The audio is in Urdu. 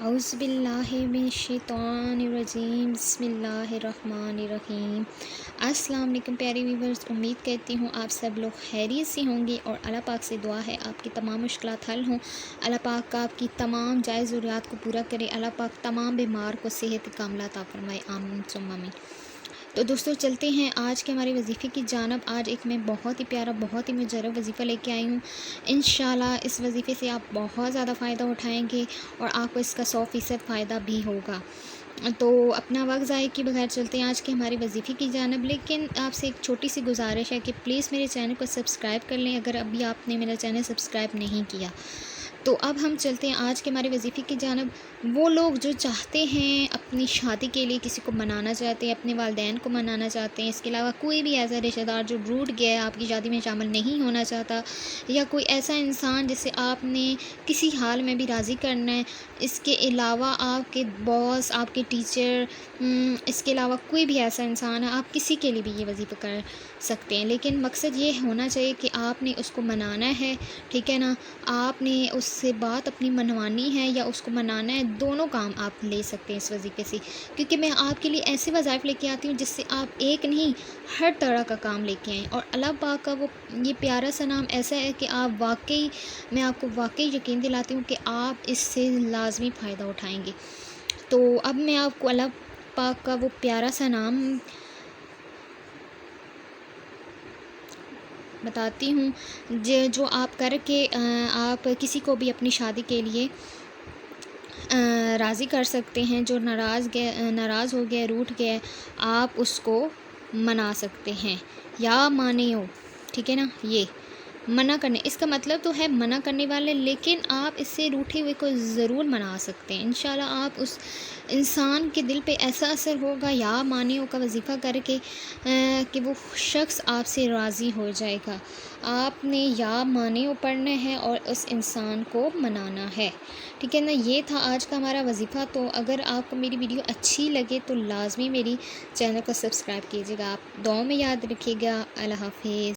اعوذ باللہ من الشیطان الرجیم، بسم اللہ الرحمن الرحیم۔ السلام علیکم پیارے ویورز، امید کرتی ہوں آپ سب لوگ خیریت سے ہوں گے اور اللہ پاک سے دعا ہے آپ کی تمام مشکلات حل ہوں۔ اللہ پاک آپ کی تمام جائز ضروریات کو پورا کرے۔ اللہ پاک تمام بیمار کو صحت کاملہ عطا فرمائے، آمین ثم آمین۔ تو دوستو چلتے ہیں آج کے ہمارے وظیفے کی جانب۔ آج ایک میں بہت ہی پیارا، بہت ہی مجرب وظیفہ لے کے آئی ہوں۔ انشاءاللہ اس وظیفے سے آپ بہت زیادہ فائدہ اٹھائیں گے اور آپ کو اس کا 100% فائدہ بھی ہوگا۔ تو اپنا وقت ضائع کیے بغیر چلتے ہیں آج کے ہمارے وظیفے کی جانب، لیکن آپ سے ایک چھوٹی سی گزارش ہے کہ پلیز میرے چینل کو سبسکرائب کر لیں اگر ابھی آپ نے میرا چینل سبسکرائب نہیں کیا۔ تو اب ہم چلتے ہیں آج کے ہمارے وظیفے کی جانب۔ وہ لوگ جو چاہتے ہیں اپنی شادی کے لیے کسی کو منانا چاہتے ہیں، اپنے والدین کو منانا چاہتے ہیں، اس کے علاوہ کوئی بھی ایسا رشتہ دار جو روٹھ گیا ہے، آپ کی شادی میں شامل نہیں ہونا چاہتا، یا کوئی ایسا انسان جسے آپ نے کسی حال میں بھی راضی کرنا ہے، اس کے علاوہ آپ کے باس، آپ کے ٹیچر، اس کے علاوہ کوئی بھی ایسا انسان ہے، آپ کسی کے لیے بھی یہ وظیفہ کر سکتے ہیں، لیکن مقصد یہ ہونا چاہیے کہ آپ نے اس کو منانا ہے، ٹھیک ہے نا، آپ نے اس سے بات اپنی منوانی ہے یا اس کو منانا ہے، دونوں کام آپ لے سکتے ہیں اس وظیفے سے، کیونکہ میں آپ کے لیے ایسے وظائف لے کے آتی ہوں جس سے آپ ایک نہیں ہر طرح کا کام لے کے آئیں، اور اللہ پاک کا وہ یہ پیارا سا نام ایسا ہے کہ آپ واقعی، میں آپ کو واقعی یقین دلاتی ہوں کہ آپ اس سے لازمی فائدہ اٹھائیں گے۔ تو اب میں آپ کو اللہ پاک کا وہ پیارا سا نام بتاتی ہوں جو آپ کر کے آپ کسی کو بھی اپنی شادی کے لیے راضی کر سکتے ہیں۔ جو ناراض ہو گیا، روٹھ گیا، آپ اس کو منا سکتے ہیں یا مانے ہو، ٹھیک ہے نا۔ یہ منع کرنے، اس کا مطلب تو ہے منع کرنے والے، لیکن آپ اس سے روٹھے ہوئے کو ضرور منا سکتے ہیں۔ انشاءاللہ آپ اس انسان کے دل پہ ایسا اثر ہوگا یا مانیوں کا وظیفہ کر کے کہ وہ شخص آپ سے راضی ہو جائے گا۔ آپ نے یا مانیوں پڑھنا ہے اور اس انسان کو منانا ہے، ٹھیک ہے نا۔ یہ تھا آج کا ہمارا وظیفہ۔ تو اگر آپ کو میری ویڈیو اچھی لگے تو لازمی میری چینل کو سبسکرائب کیجیے گا۔ آپ دعاؤں میں یاد رکھیے گا۔ اللہ حافظ۔